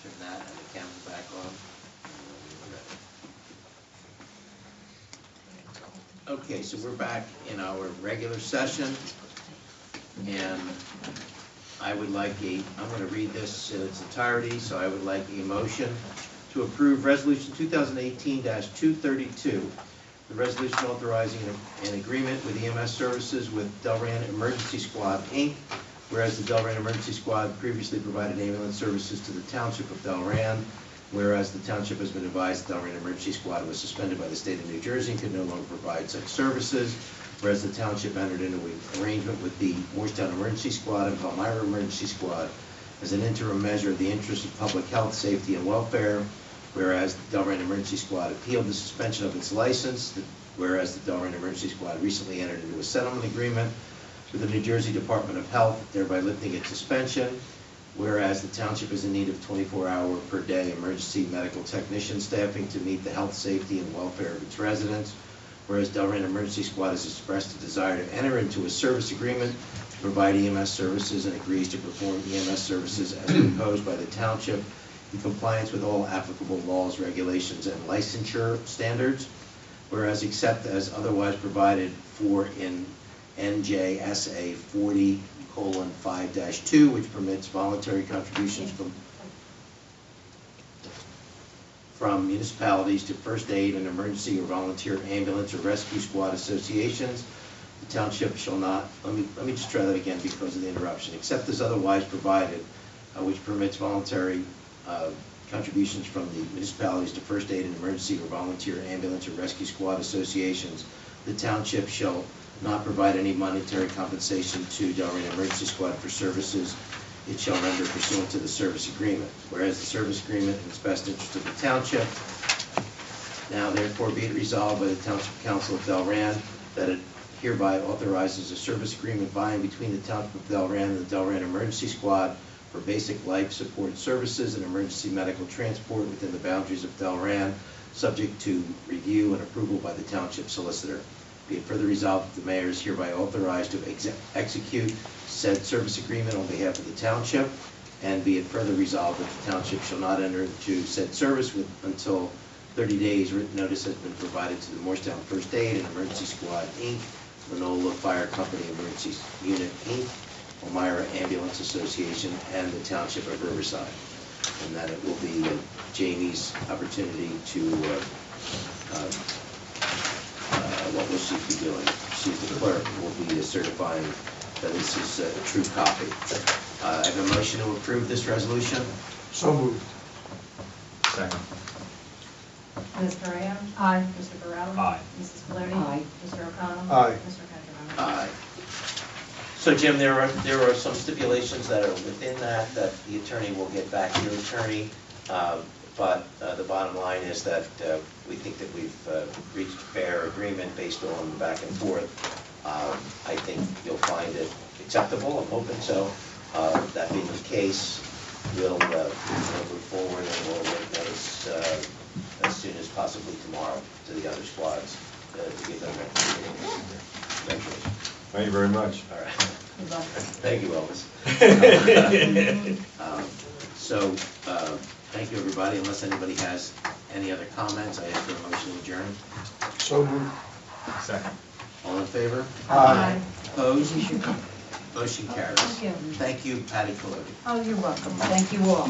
Turn that and the camera back on. Okay, so we're back in our regular session, and I would like I'm going to read this in its entirety, so I would like a motion to approve Resolution 2018-232, the resolution authorizing an agreement with EMS services with Delran Emergency Squad, Inc., whereas the Delran Emergency Squad previously provided ambulance services to the Township of Delran, whereas the Township has been advised the Delran Emergency Squad was suspended by the State of New Jersey and could no longer provide such services, whereas the Township entered into an arrangement with the Morristown Emergency Squad and Palmyra Emergency Squad as an interim measure of the interest of public health, safety, and welfare, whereas the Delran Emergency Squad appealed the suspension of its license, whereas the Delran Emergency Squad recently entered into a settlement agreement with the New Jersey Department of Health, thereby lifting its suspension, whereas the Township is in need of 24-hour per day emergency medical technician staffing to meet the health, safety, and welfare of its residents, whereas Delran Emergency Squad has expressed a desire to enter into a service agreement to provide EMS services and agrees to perform EMS services as proposed by the Township in compliance with all applicable laws, regulations, and licensure standards, whereas except as otherwise provided for in NJSA 40:5-2, which permits voluntary contributions from municipalities to first aid and emergency or volunteer ambulance or rescue squad associations, the Township shall not, let me just try that again because of the interruption, except as otherwise provided, which permits voluntary contributions from the municipalities to first aid and emergency or volunteer ambulance or rescue squad associations, the Township shall not provide any monetary compensation to Delran Emergency Squad for services it shall render pursuant to the service agreement. Whereas the service agreement in its best interest of the Township, now therefore be it resolved by the Township Council of Delran that it hereby authorizes a service agreement by and between the Township of Delran and the Delran Emergency Squad for basic life support services and emergency medical transport within the boundaries of Delran, subject to review and approval by the Township Solicitor. Be it further resolved that the mayor is hereby authorized to execute said service agreement on behalf of the Township, and be it further resolved that the Township shall not enter into said service until 30 days written notice has been provided to the Morristown First Aid and Emergency Squad, Inc., Lanola Fire Company Emergency Unit, Inc., Palmyra Ambulance Association, and the Township of Riverside. And that it will be Jamie's opportunity to what will she be doing? She's the clerk, will be certifying that this is a true copy. I have a motion to approve this resolution. So moved. Second. Ms. Correa? Aye. Mr. Burrell? Aye. Mrs. Flode? Aye. Mr. O'Connell? Aye. Mr. Kendall? Aye. So Jim, there are some stipulations that are within that the attorney will get back to your attorney, but the bottom line is that we think that we've reached a fair agreement based on back and forth. I think you'll find it acceptable. I'm hoping so. That being the case, we'll move forward and we'll make notice as soon as possibly tomorrow to the other squads to give them eventually. Thank you very much. All right. Good luck. Thank you, Elvis. Thank you, everybody. Unless anybody has any other comments, I ask for a motion to adjourn. So moved. Second. All in favor? Aye. Opposed? Motion carries. Thank you. Thank you, Patty Colodi. Oh, you're welcome. Thank you all.